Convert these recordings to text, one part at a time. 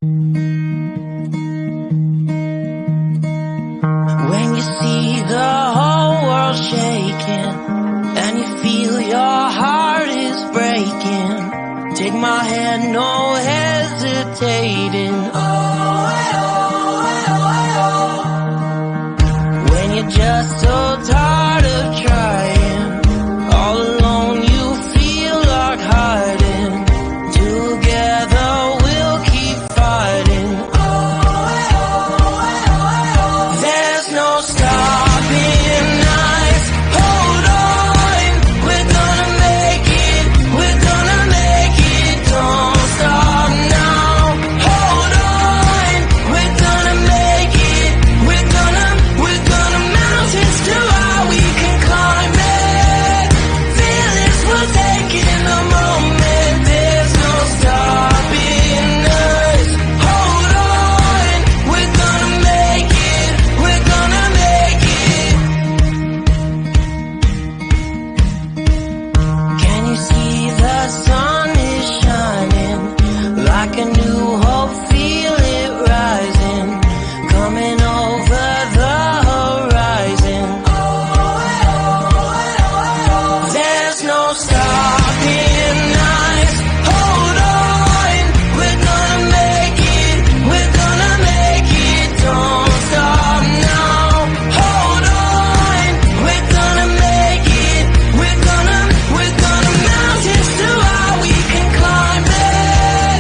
When you see the whole world shaking and you feel your heart is breaking, take my hand, no hesitating. When you're just so tired of trying, all alone you feel like hiding. Together we'll keep fighting. There's no stopping us. Hold on, we're gonna make it. We're gonna make it. Don't stop now. Hold on, we're gonna make it. We're gonna mountains to how we can climb it. Feelings we're taking the moment. There's no stopping us. Hold on, we're gonna make it. We're gonna make it. Can you see the sun is shining like a new hope? Feel it rising, coming over the horizon. There's no stopping us. Hold on, we're gonna make it. We're gonna make it. Don't stop now. Hold on, we're gonna make it. We're gonna mountains to how we can climb it.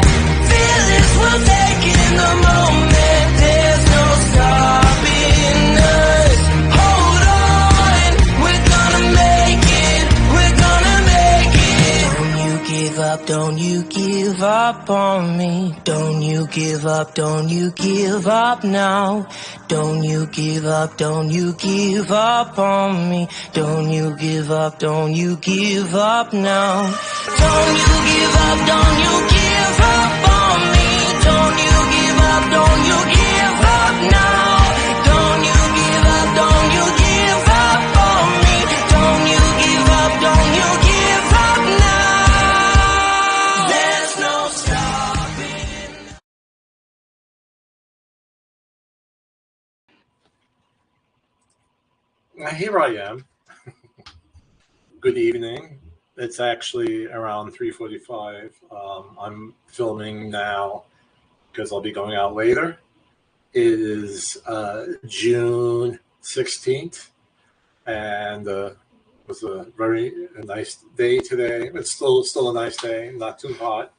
Feelings we'll take in the moment. There's no stopping us. Hold on, we're gonna make it. We're gonna make it. Don't you give up, don't you give up on me. Don't you give up, don't you give up now. Don't you give up, don't you give up on me. Don't you give up, don't you give up now. Don't you give up, don't you give up on me. Don't you give up, don't you give up now. Don't you give up, don't you give up on me. Don't you give up, don't you give up now. There's no stopping. Here I am. Good evening. It's actually around 3:45. I'm filming now because I'll be going out later. It is June 16th, and it was a very nice day today. It's still a nice day, not too hot.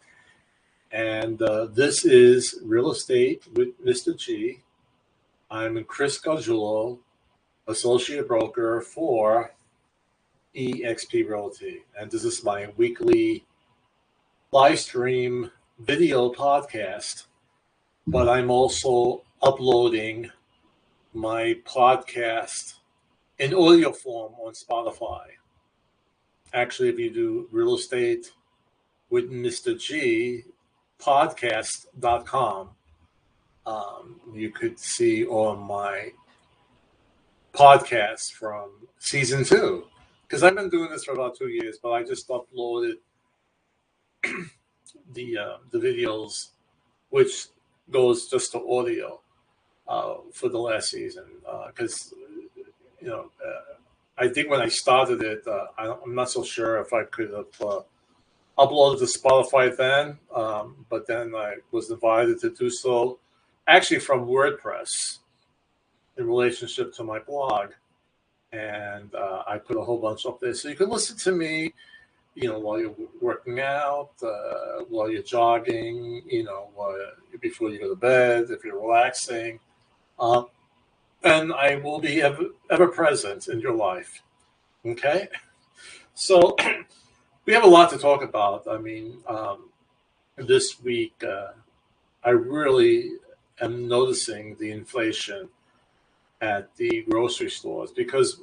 And this is Real Estate with Mr. G. I'm Chris Gargiulo, associate broker for eXp Realty, and this is my weekly live stream video podcast, but I'm also uploading my podcast in audio form on Spotify. Actually, if you do Real Estate with Mr. G podcast.com, you could see all my podcasts from season 2. Because I've been doing this for about 2 years, but I just uploaded the videos, which goes just to audio for the last season. Because I think when I started it, I'm not so sure if I could have uploaded to Spotify then, but then I was invited to do so, actually from WordPress, in relationship to my blog. And I put a whole bunch up there. So you can listen to me, while you're working out, while you're jogging, before you go to bed, if you're relaxing. And I will be ever present in your life. Okay? So we have a lot to talk about. I mean, this week, I really am noticing the inflation at the grocery stores, because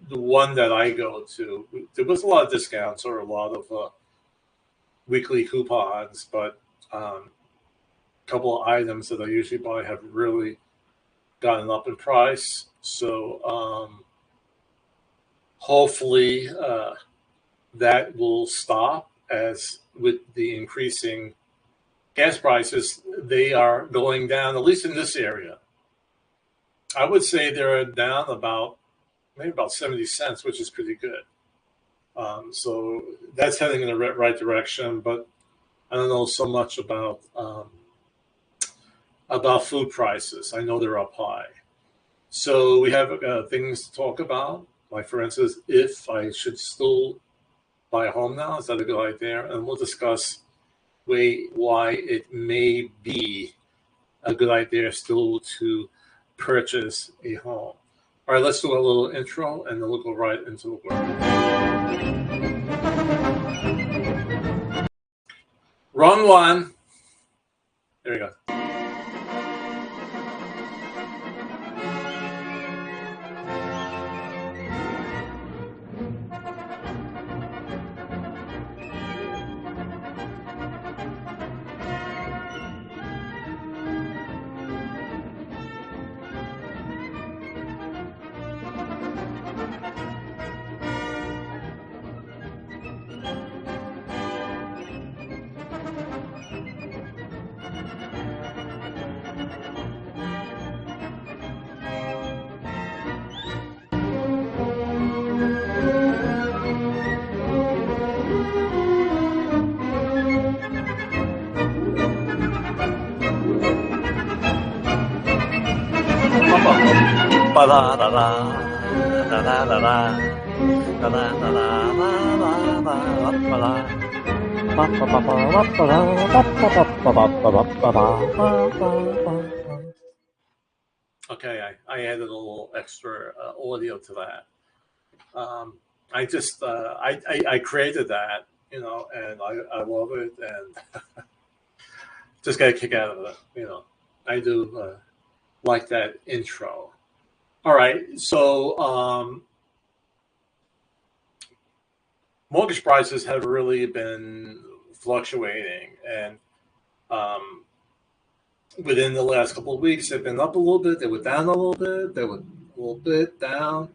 the one that I go to, there was a lot of discounts or a lot of weekly coupons, but a couple of items that I usually buy have really gotten up in price. So hopefully that will stop, as with the increasing gas prices, they are going down, at least in this area. I would say they're down maybe about 70 cents, which is pretty good. So that's heading in the right direction, but I don't know so much about food prices. I know they're up high. So we have things to talk about, like, for instance, if I should still buy a home now, is that a good idea? And we'll discuss why it may be a good idea still to purchase a home. All right, let's do a little intro, and then we'll go right into the work. Wrong one. There we go. Okay, I added a little extra audio to that. I just I created that, and I love it, and just got a kick out of it. I do like that intro. All right, so mortgage prices have really been fluctuating, and within the last couple of weeks, they've been up a little bit. They were down a little bit. They were a little bit down.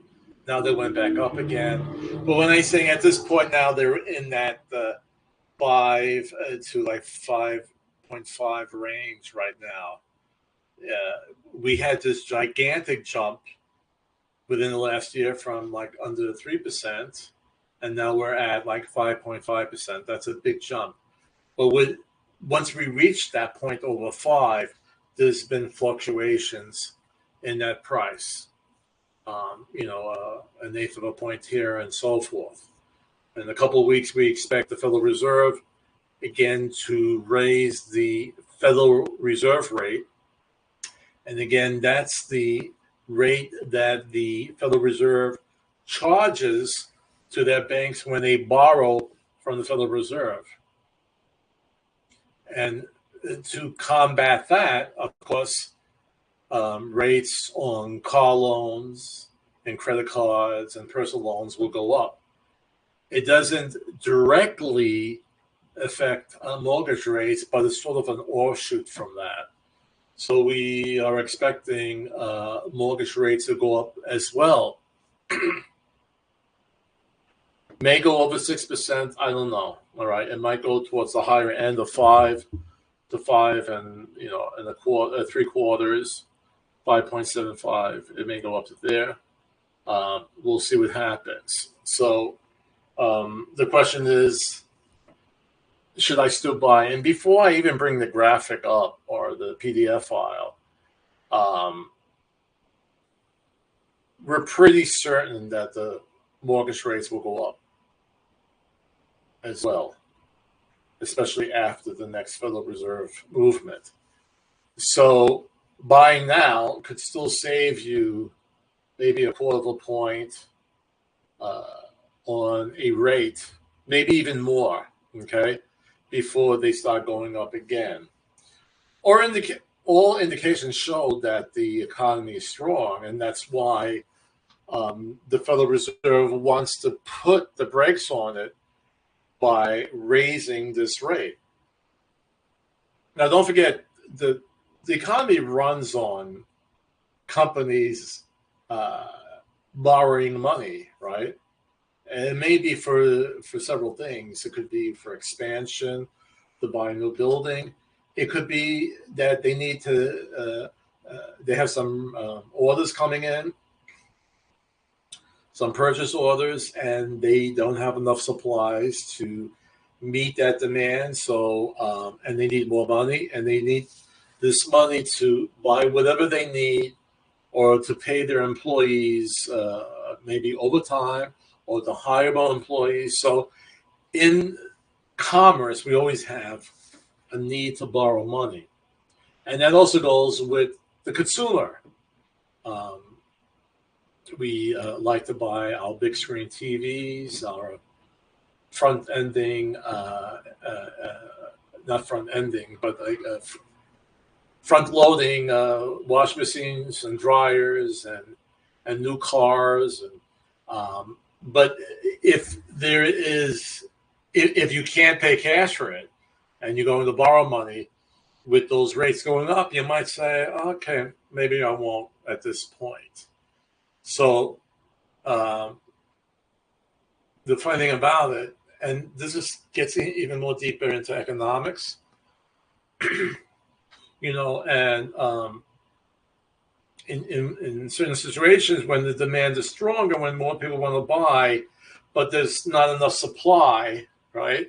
Now they went back up again. But when I say at this point now, they're in that 5 to like 5.5 range right now. We had this gigantic jump within the last year from like under 3%, and now we're at like 5.5%. That's a big jump. But once we reach that point over 5, there's been fluctuations in that price. An eighth of a point here and so forth. In a couple of weeks, we expect the Federal Reserve again to raise the Federal Reserve rate. And again, that's the rate that the Federal Reserve charges to their banks when they borrow from the Federal Reserve. And to combat that, of course, rates on car loans and credit cards and personal loans will go up. It doesn't directly affect mortgage rates, but it's sort of an offshoot from that. So we are expecting mortgage rates to go up as well. May go over 6%. I don't know. All right, it might go towards the higher end of 5 to 5 and a quarter, 3/4, 5.75. It may go up to there. We'll see what happens. So the question is, should I still buy? And before I even bring the graphic up or the PDF file, we're pretty certain that the mortgage rates will go up as well, especially after the next Federal Reserve movement. So buying now could still save you maybe a quarter of a point on a rate, maybe even more, okay, before they start going up again. Or all indications show that the economy is strong, and that's why the Federal Reserve wants to put the brakes on it by raising this rate. Now, don't forget, the economy runs on companies borrowing money, right? And it may be for several things. It could be for expansion, to buy a new building. It could be that they need to, they have some orders coming in, some purchase orders, and they don't have enough supplies to meet that demand. So, and they need more money, and they need this money to buy whatever they need or to pay their employees maybe overtime or to hire more employees. So in commerce, we always have a need to borrow money. And that also goes with the consumer. We like to buy our big screen TVs, our front ending, not front ending, but like front loading wash machines and dryers and new cars. And but if there is, if you can't pay cash for it and you're going to borrow money with those rates going up, you might say, okay, maybe I won't at this point. So the funny thing about it, and this just gets even more deeper into economics, you know, and in certain situations when the demand is stronger, when more people want to buy, but there's not enough supply, right?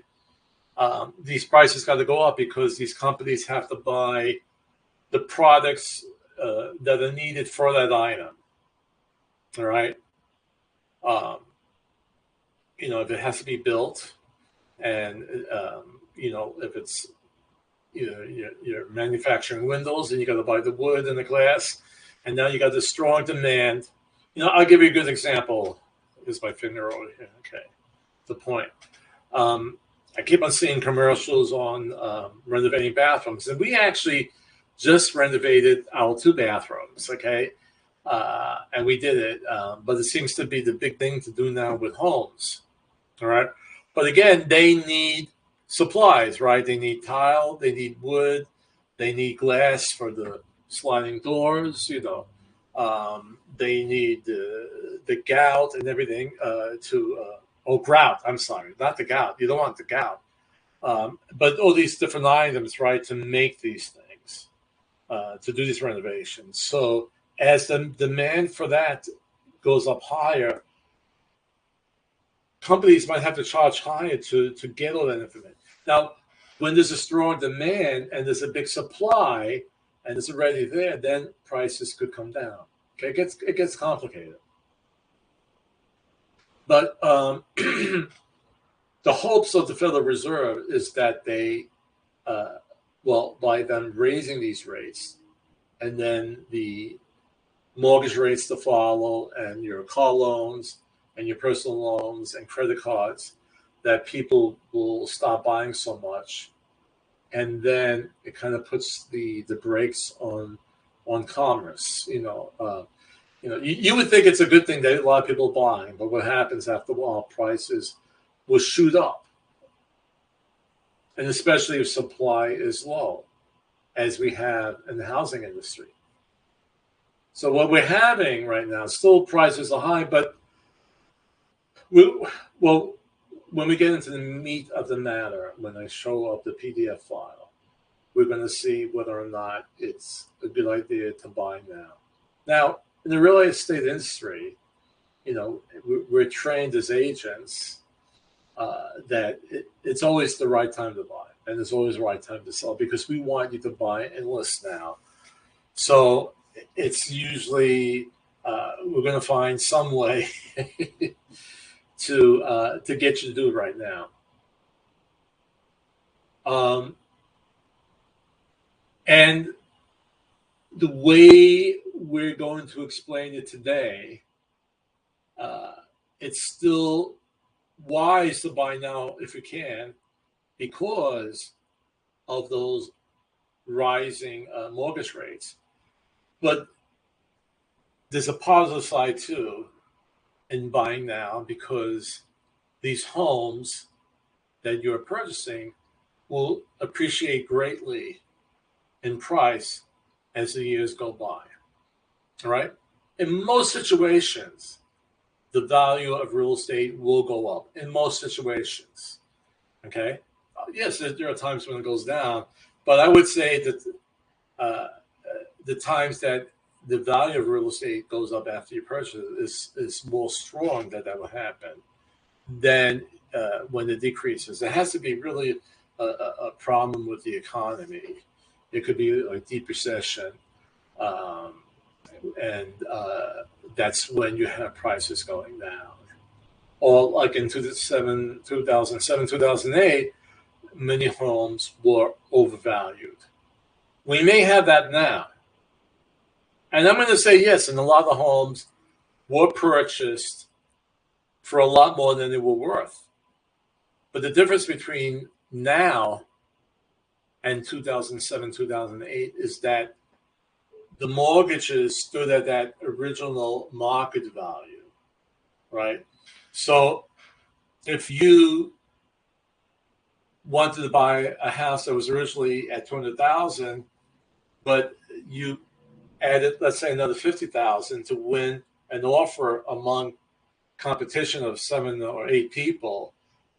These prices got to go up because these companies have to buy the products that are needed for that item. All right. You know, if it has to be built, and you know, if it's, you know, you're manufacturing windows, and you got to buy the wood and the glass, and now you got this strong demand. You know, I'll give you a good example. Here's my finger over here. Okay, the point. I keep on seeing commercials on renovating bathrooms, and we actually just renovated our 2 bathrooms. Okay. And we did it, but it seems to be the big thing to do now with homes. All right. But again, they need supplies, right? They need tile, they need wood, they need glass for the sliding doors, you know, they need the grout and everything grout. I'm sorry, not the gout. You don't want the gout. But all these different items, right, to make these things, to do these renovations. So as the demand for that goes up higher, companies might have to charge higher to get all that information. Now, when there's a strong demand and there's a big supply and it's already there, then prices could come down. Okay, it gets complicated. But the hopes of the Federal Reserve is that they, by them raising these rates, and then the mortgage rates to follow, and your car loans and your personal loans and credit cards, that people will stop buying so much, and then it kind of puts the brakes on commerce. You would think it's a good thing that a lot of people are buying, but what happens after a while? Prices will shoot up, and especially if supply is low, as we have in the housing industry. So what we're having right now, still prices are high, but when we get into the meat of the matter, when I show up the PDF file, we're going to see whether or not it's a good idea to buy now. Now, in the real estate industry, you know, we're trained as agents that it's always the right time to buy, and it's always the right time to sell, because we want you to buy and list now. So it's usually we're going to find some way to get you to do it right now. And the way we're going to explain it today, it's still wise to buy now if you can, because of those rising mortgage rates. But there's a positive side too in buying now, because these homes that you're purchasing will appreciate greatly in price as the years go by. All right? In most situations, the value of real estate will go up. In most situations. Okay? Yes, there are times when it goes down, But I would say that the times that the value of real estate goes up after you purchase it is more strong that will happen than when it decreases. It has to be really a problem with the economy. It could be a deep recession, and that's when you have prices going down. Or like in 2007, 2008, many homes were overvalued. We may have that now. And I'm going to say yes, and a lot of homes were purchased for a lot more than they were worth. But the difference between now and 2007, 2008 is that the mortgages stood at that original market value, right? So if you wanted to buy a house that was originally at $200,000, but you added, let's say, another $50,000 to win an offer among competition of 7 or 8 people,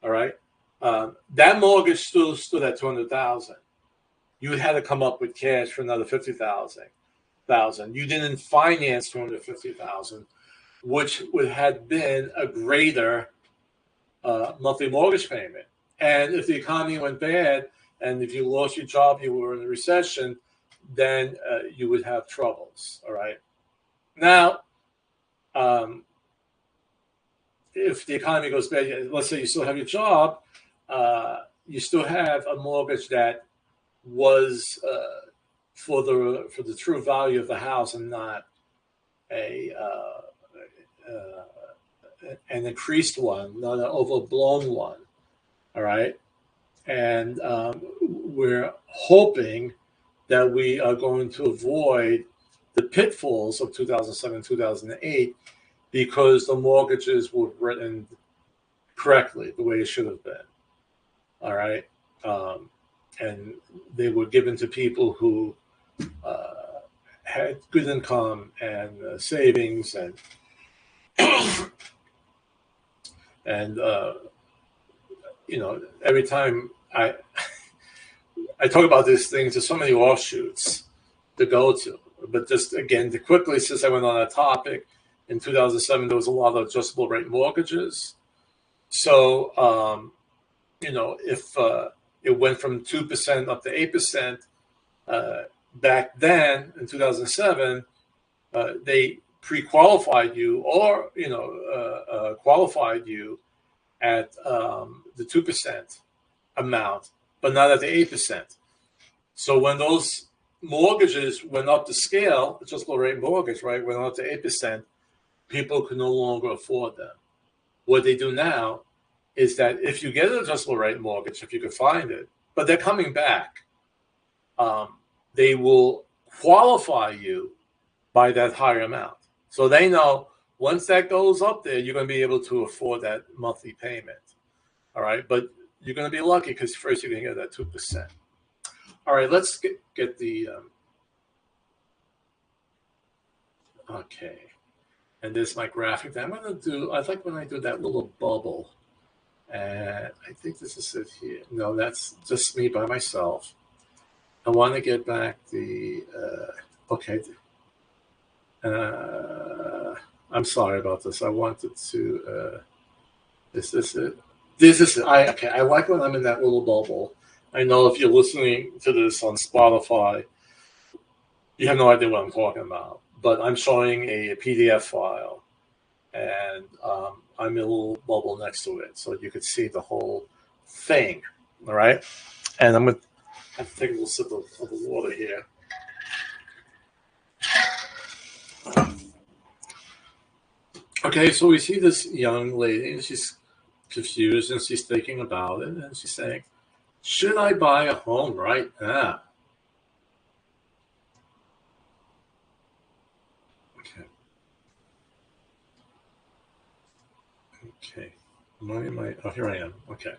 all right, that mortgage still stood at $200,000. You had to come up with cash for another $50,000. You didn't finance $250,000, which would have been a greater monthly mortgage payment. And if the economy went bad, and if you lost your job, you were in a recession, then you would have troubles. All right. Now, if the economy goes bad, let's say you still have your job, you still have a mortgage that was for the true value of the house and not an increased one, not an overblown one. All right. And we're hoping that we are going to avoid the pitfalls of 2007, 2008, because the mortgages were written correctly, the way it should have been. All right. And they were given to people who had good income and savings and every time I talk about these things, there's so many offshoots to go to. But just again, to quickly, since I went on that topic, in 2007 there was a lot of adjustable rate mortgages. So if it went from 2% up to 8%, back then in 2007, they pre-qualified you or qualified you at the 2% amount, but not at the 8%. So when those mortgages went up to scale, adjustable rate mortgage, right, went up to 8%, people could no longer afford them. What they do now is that if you get an adjustable rate mortgage, if you could find it, but they're coming back, they will qualify you by that higher amount. So they know once that goes up there, you're going to be able to afford that monthly payment. All right. But you're going to be lucky because first you're going to get that 2%. All right. Let's get the. Okay. And this is my graphic that I'm going to do. I like when I do that little bubble. And I think this is it here. No, that's just me by myself. I want to get back the. Okay. I'm sorry about this. I wanted to. Is this it? This is it. I like when I'm in that little bubble. I know if you're listening to this on Spotify, you have no idea what I'm talking about. But I'm showing a PDF file, and I'm in a little bubble next to it, so you could see the whole thing. All right, and I'm gonna have to take a little sip of the water here. Okay, so we see this young lady, and she's confused, and she's thinking about it, and she's saying, should I buy a home right now? Okay. Oh, here I am. Okay.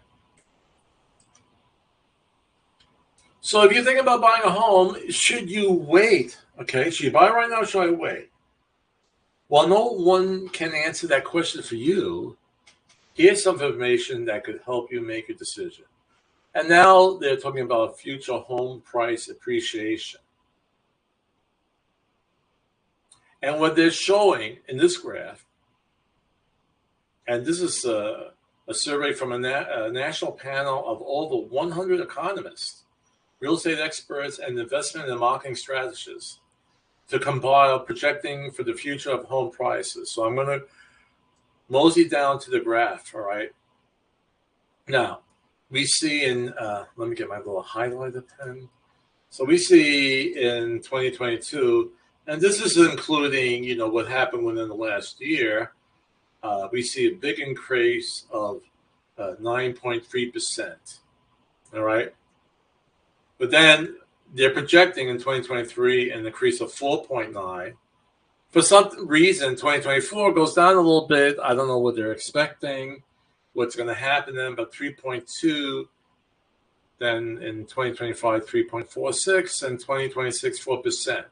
So if you think about buying a home, should you wait? Okay, should you buy right now or should I wait? Well, no one can answer that question for you. Here's some information that could help you make a decision. And now they're talking about future home price appreciation. And what they're showing in this graph, and this is a survey from a national panel of over 100 economists, real estate experts, and investment and marketing strategists to compile projecting for the future of home prices. So I'm going to mosey down to the graph, all right? Now, we see in, let me get my little highlighter pen. So we see in 2022, and this is including, you know, what happened within the last year, we see a big increase of 9.3%, all right? But then they're projecting in 2023 an increase of 4.9. For some reason, 2024 goes down a little bit. I don't know what they're expecting, what's going to happen then, but 3.2, then in 2025, 3.46, and 2026, 4%.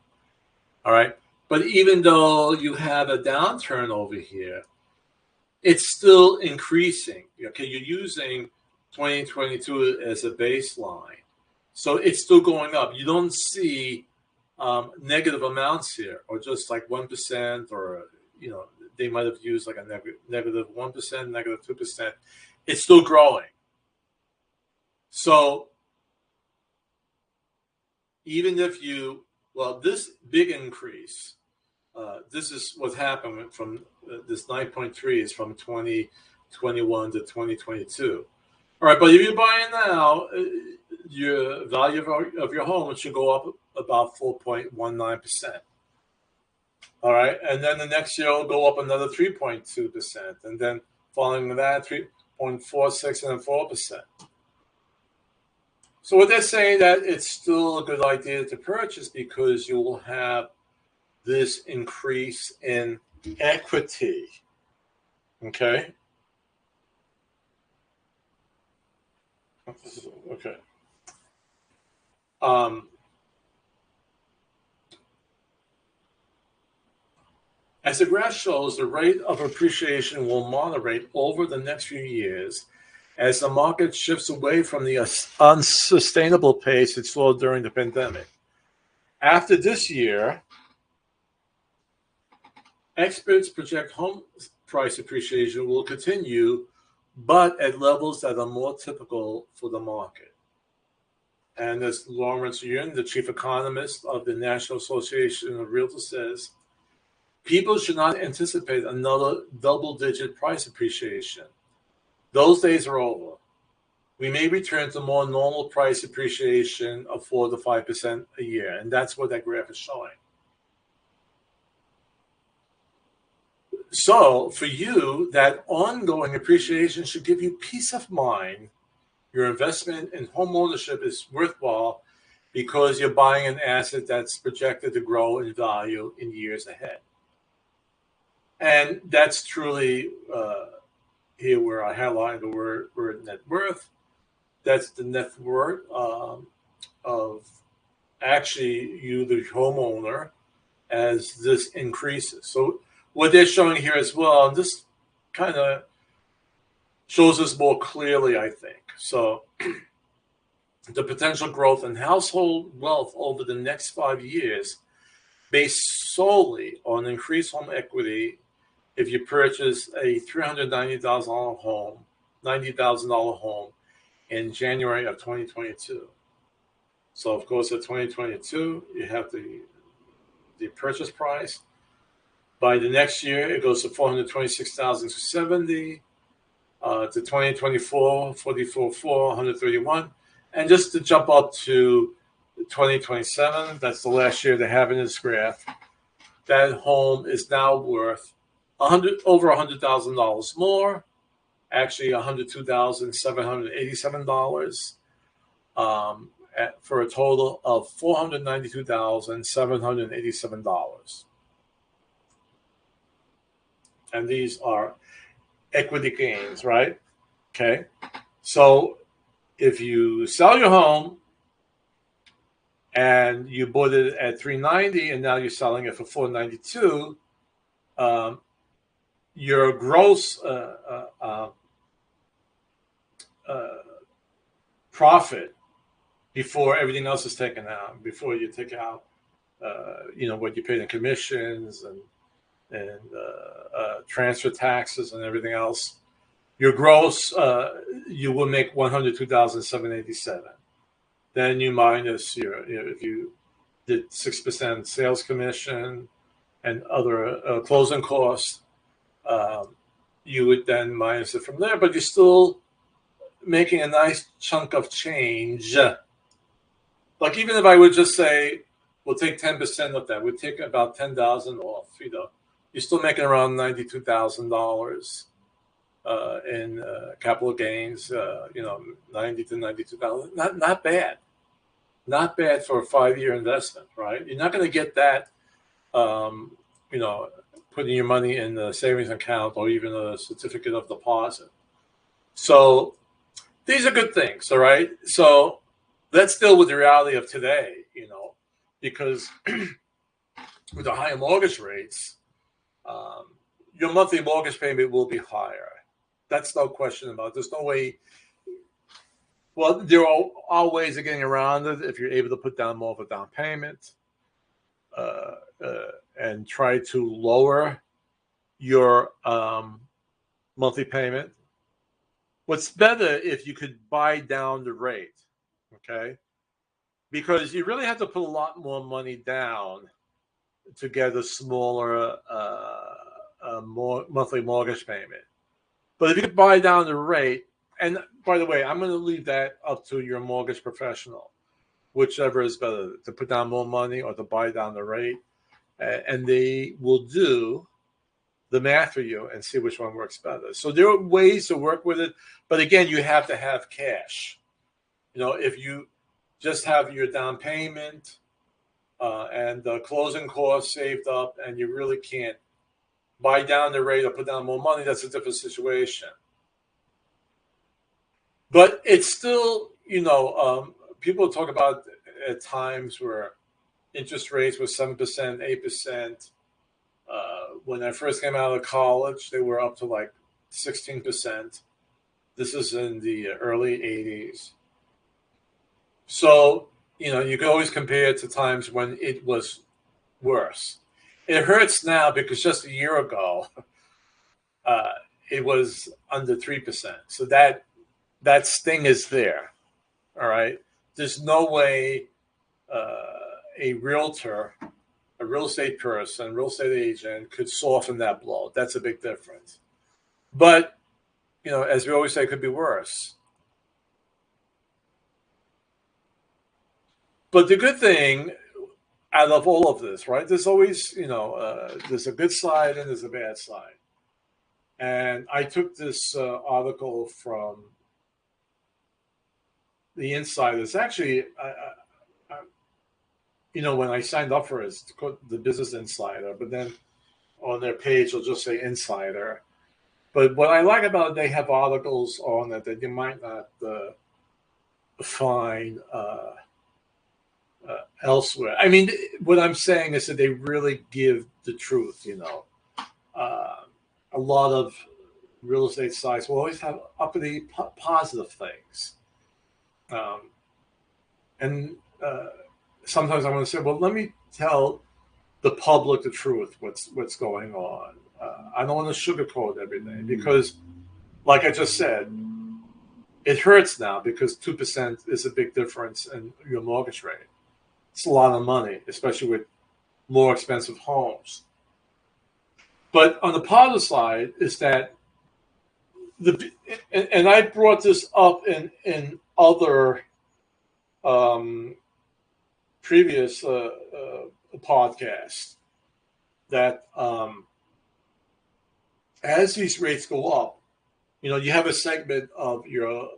All right. But even though you have a downturn over here, it's still increasing. Okay. You're using 2022 as a baseline. So it's still going up. You don't see negative amounts here, or just like 1%, or, you know, they might have used like a negative 1%, negative 2%. It's still growing. So even if you, well, this big increase, this is what happened from this 9.3 is from 2021 to 2022. All right, but if you're buying now, your value of your home should go up about 4.19%. All right, and then the next year will go up another 3.2%, and then following that 3.46 and then 4%. So what they're saying that it's still a good idea to purchase because you will have this increase in equity. Okay. Okay. As the graph shows, the rate of appreciation will moderate over the next few years as the market shifts away from the unsustainable pace it slowed during the pandemic. After this year, experts project home price appreciation will continue, but at levels that are more typical for the market. And as Lawrence Yun, the chief economist of the National Association of Realtors, says, people should not anticipate another double-digit price appreciation. Those days are over. We may return to more normal price appreciation of 4 to 5% a year, and that's what that graph is showing. So for you, that ongoing appreciation should give you peace of mind. Your investment in home ownership is worthwhile because you're buying an asset that's projected to grow in value in years ahead. And that's truly here where I highlight the word net worth. That's the net worth of actually you, the homeowner, as this increases. So what they're showing here as well, and this kind of shows us more clearly, I think. So the potential growth in household wealth over the next 5 years based solely on increased home equity if you purchase a $390,000 home, $90,000 home in January of 2022. So of course, at 2022, you have the purchase price. By the next year, it goes to $426,270. To 2024, 44,400, 131. And just to jump up to 2027, that's the last year they have in this graph, that home is now worth over $100,000 more, actually $102,787, for a total of $492,787. And these are equity gains, right? Okay. So if you sell your home and you bought it at $390 and now you're selling it for $492, your gross profit before everything else is taken out, before you take out, what you paid in commissions and transfer taxes and everything else. Your gross, you will make $102,787. Then you minus if you did 6% sales commission and other closing costs, you would then minus it from there. But you're still making a nice chunk of change. Like even if I would just say, we'll take 10% of that, we'd take about $10,000 off. You're still making around $92,000 in capital gains. 90 to 92,000. Not bad. Not bad for a 5-year investment, right? You're not going to get that, putting your money in a savings account or even a certificate of deposit. So these are good things, all right? So let's deal with the reality of today, because with the higher mortgage rates, your monthly mortgage payment will be higher. That's no question about it. There's no way. Well, there are ways of getting around it if you're able to put down more of a down payment and try to lower your monthly payment. What's better if you could buy down the rate, okay? Because you really have to put a lot more money down to get a smaller more monthly mortgage payment. But if you could buy down the rate, and by the way, I'm going to leave that up to your mortgage professional, whichever is better, to put down more money or to buy down the rate. And they will do the math for you and see which one works better. So there are ways to work with it. But again, you have to have cash. If you just have your down payment and the closing costs saved up and you really can't buy down the rate or put down more money, that's a different situation. But it's still, people talk about at times where interest rates were 7%, 8%. When I first came out of college, they were up to like 16%. This is in the early 80s. So, you can always compare it to times when it was worse. It hurts now because just a year ago, it was under 3%. So that sting is there. All right. There's no way a realtor, a real estate person, real estate agent could soften that blow. That's a big difference. But, as we always say, it could be worse. But the good thing out of all of this, right, there's always, there's a good side and there's a bad side. And I took this article from the Insiders. Actually, when I signed up for it, it's called the Business Insider, but then on their page, they'll just say Insider. But what I like about it, they have articles on it that you might not find elsewhere. I mean, what I'm saying is that they really give the truth, A lot of real estate sites will always have uppity positive things. Sometimes I want to say, well, let me tell the public the truth, what's going on. I don't want to sugarcoat everything because, like I just said, it hurts now because 2% is a big difference in your mortgage rate. It's a lot of money, especially with more expensive homes. But on the positive side is that and I brought this up in other previous podcasts, that as these rates go up, you have a segment of your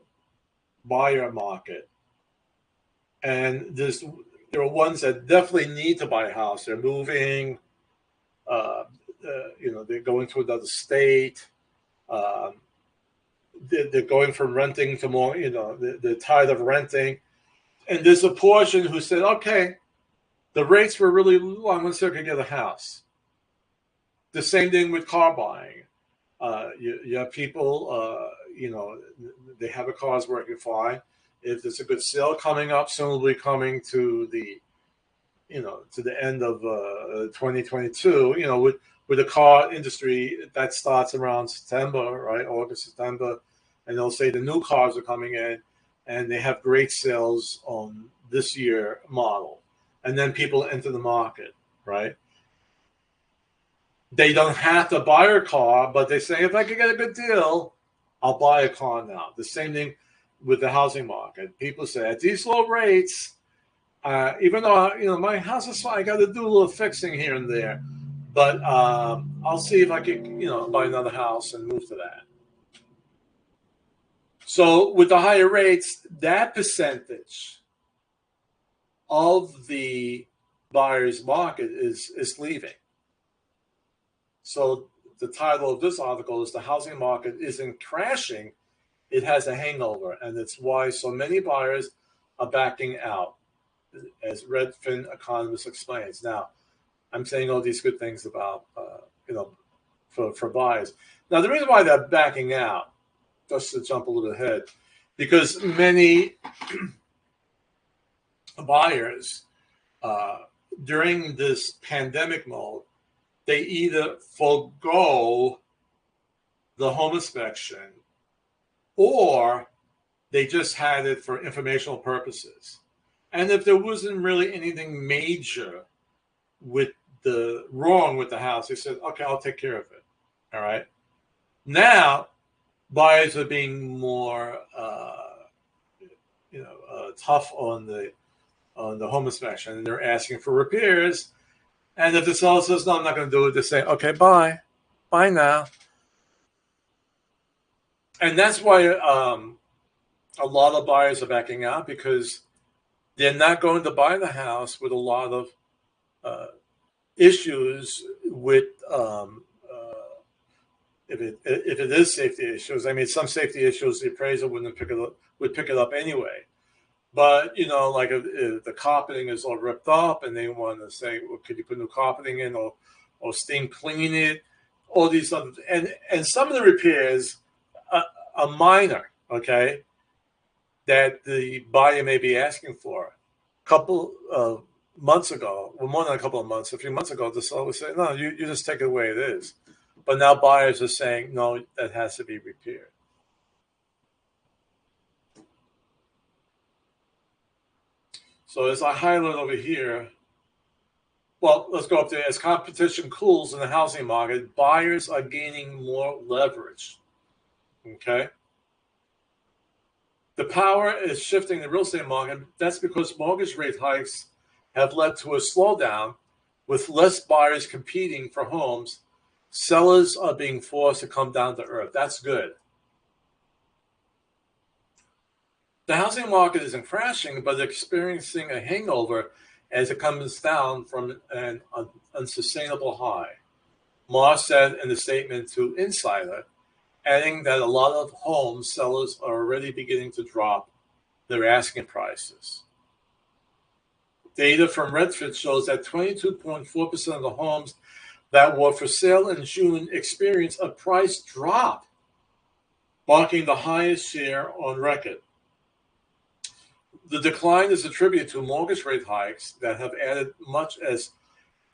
buyer market, and there are ones that definitely need to buy a house. They're moving, they're going to another state. They're going from renting to more, they're tired of renting. And there's a portion who said, okay, the rates were really low, I'm going to see if I can get a house. The same thing with car buying. You have people, they have a car's working fine, If there's a good sale coming up, soon will be coming to the, to the end of 2022. With the car industry, that starts around September, right? August, September, and they'll say the new cars are coming in, and they have great sales on this year model, and then people enter the market, right? They don't have to buy a car, but they say, if I can get a good deal, I'll buy a car now. The same thing with the housing market. People say, at these low rates, even though, my house is fine, I got to do a little fixing here and there, but I'll see if I can, buy another house and move to that. So with the higher rates, that percentage of the buyer's market is leaving. So the title of this article is "The Housing Market Isn't Crashing, It Has a Hangover," and it's why so many buyers are backing out, as Redfin economist explains. Now, I'm saying all these good things about, for buyers. Now, the reason why they're backing out, just to jump a little ahead, because many buyers during this pandemic mode, they either forego the home inspection or they just had it for informational purposes. And if there wasn't really anything major wrong with the house, they said, okay, I'll take care of it. All right. Now, buyers are being more, tough on the home inspection, and they're asking for repairs. And if the seller says, no, I'm not going to do it, they say, okay, bye now. And that's why a lot of buyers are backing out, because they're not going to buy the house with a lot of issues with if it is safety issues. I mean, some safety issues the appraiser would pick it up anyway. But like if the carpeting is all ripped up, and they want to say, well, could you put new carpeting in, or steam clean it? All these other, and some of the repairs are minor, okay, that the buyer may be asking for. A couple of months ago, well, more than a couple of months, a few months ago, the seller would say, no, you just take it the way it is. But now buyers are saying, no, that has to be repaired. So as I highlight over here, well, let's go up there. As competition cools in the housing market, buyers are gaining more leverage. Okay. The power is shifting the real estate market. That's because mortgage rate hikes have led to a slowdown, with less buyers competing for homes. Sellers are being forced to come down to earth. That's good. The housing market isn't crashing, but experiencing a hangover as it comes down from an unsustainable high, Moore said in a statement to Insider, adding that a lot of home sellers are already beginning to drop their asking prices. Data from Redfin shows that 22.4% of the homes that were for sale in June experienced a price drop, marking the highest share on record. The decline is attributed to mortgage rate hikes that have added much as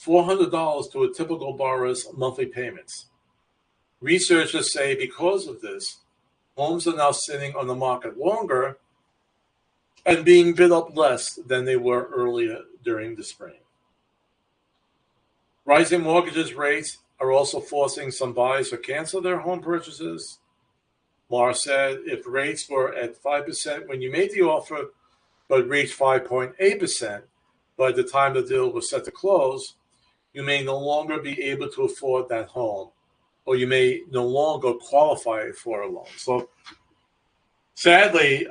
$400 to a typical borrower's monthly payments. Researchers say because of this, homes are now sitting on the market longer and being bid up less than they were earlier during the spring. Rising mortgage rates are also forcing some buyers to cancel their home purchases. Moore said if rates were at 5% when you made the offer, but reached 5.8% by the time the deal was set to close, you may no longer be able to afford that home, or you may no longer qualify for a loan. So sadly,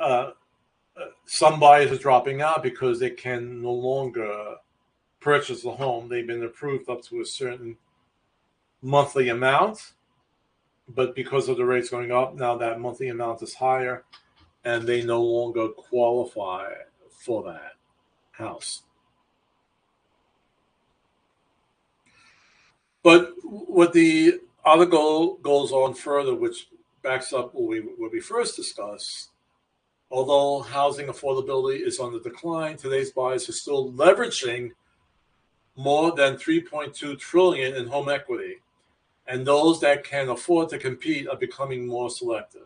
some buyers are dropping out because they can no longer purchase the home. They've been approved up to a certain monthly amount, but because of the rates going up, now that monthly amount is higher, and they no longer qualify for that house. But what the article goes on further, which backs up what we first discussed, Although housing affordability is on the decline, today's buyers are still leveraging more than $3.2 trillion in home equity, and those that can afford to compete are becoming more selective.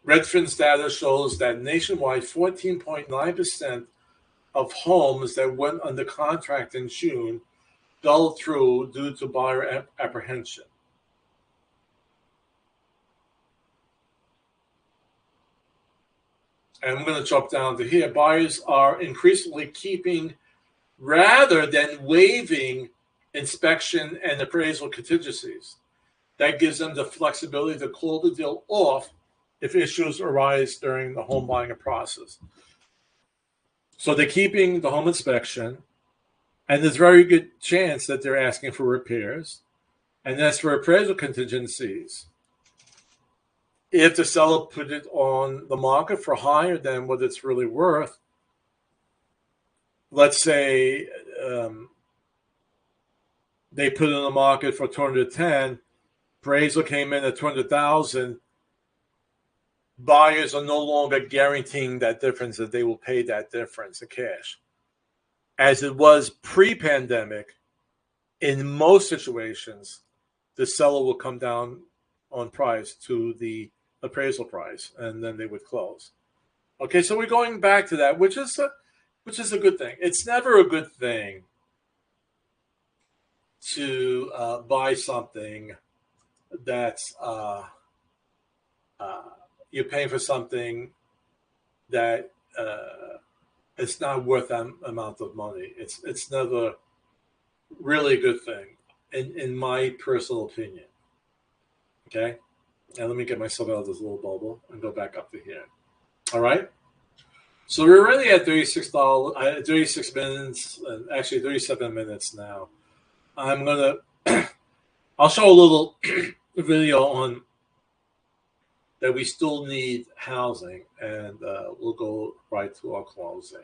Redfin's data shows that nationwide 14.9% of homes that went under contract in June fell through due to buyer apprehension. And I'm going to jump down to here. Buyers are increasingly keeping rather than waiving inspection and appraisal contingencies. That gives them the flexibility to call the deal off if issues arise during the home buying process. So they're keeping the home inspection, and there's a very good chance that they're asking for repairs. And as for appraisal contingencies, if the seller put it on the market for higher than what it's really worth, let's say they put it on the market for 210, appraisal came in at 200,000. Buyers are no longer guaranteeing that difference, that they will pay that difference in cash. As it was pre-pandemic, in most situations, the seller will come down on price to the appraisal price, and then they would close. Okay, so we're going back to that, which is a good thing. It's never a good thing to buy something that's you're paying for something that it's not worth that amount of money. It's never really a good thing, in my personal opinion. Okay, and let me get myself out of this little bubble and go back up to here. All right. So we're already at $36 minutes, actually 37 minutes now. I'll show a little video on that we still need housing, and we'll go right to our closing.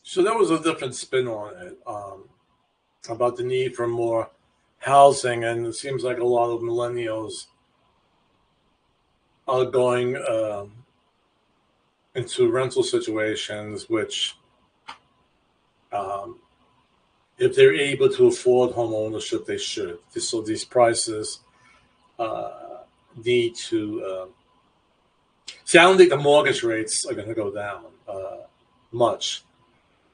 So that was a different spin on it, about the need for more housing, and it seems like a lot of millennials are going into rental situations, which, if they're able to afford home ownership, they should. So these prices need to see. I don't think the mortgage rates are going to go down much.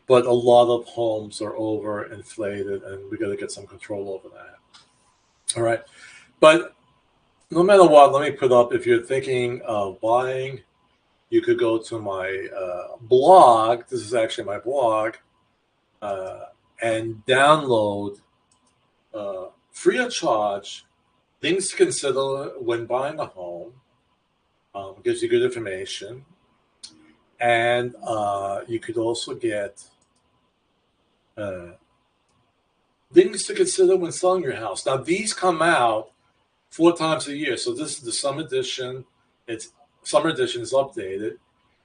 But a lot of homes are overinflated, and we got to get some control over that. All right. But no matter what, let me put up, if you're thinking of buying, you could go to my blog. This is actually my blog, and download free of charge things to consider when buying a home. Gives you good information. And you could also get things to consider when selling your house. Now, these come out 4 times a year. So this is the summer edition. Summer edition is updated,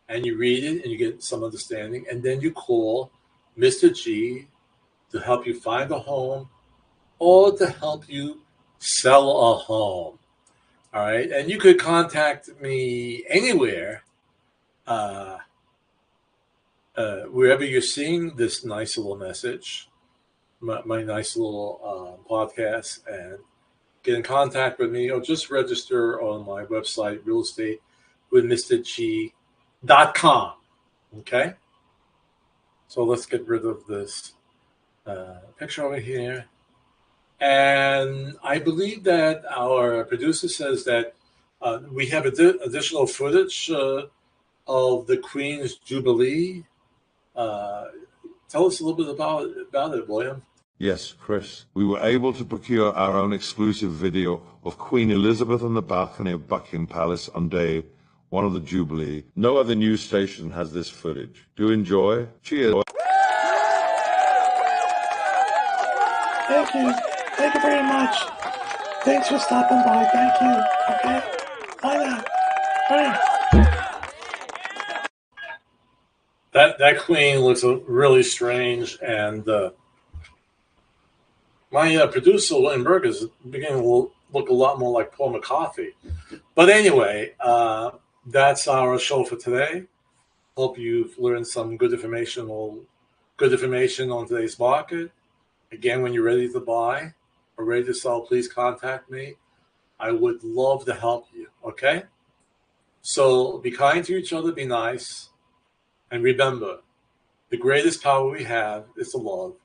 and you read it and you get some understanding. And then you call Mr. G to help you find a home or to help you sell a home. All right. And you could contact me anywhere wherever you're seeing this nice little message, my nice little podcast, and get in contact with me, or just register on my website, realestatewithmrg.com. Okay? So let's get rid of this picture over here. And I believe that our producer says that we have additional footage of the Queen's Jubilee. Tell us a little bit about it, William. Yes, Chris. We were able to procure our own exclusive video of Queen Elizabeth on the balcony of Buckingham Palace on day one of the Jubilee. No other news station has this footage. Do enjoy. Cheers. Thank you. Thank you very much. Thanks for stopping by. Thank you. Okay? Bye now. Bye. That queen looks really strange, and my producer, William Berg, is beginning to look a lot more like Paul McCarthy. But anyway, that's our show for today. Hope you've learned some good information on today's market. Again, when you're ready to buy or ready to sell, please contact me. I would love to help you, okay? So be kind to each other, be nice. And remember, the greatest power we have is to love,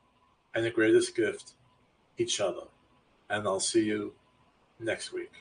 and the greatest gift, each other. And I'll see you next week.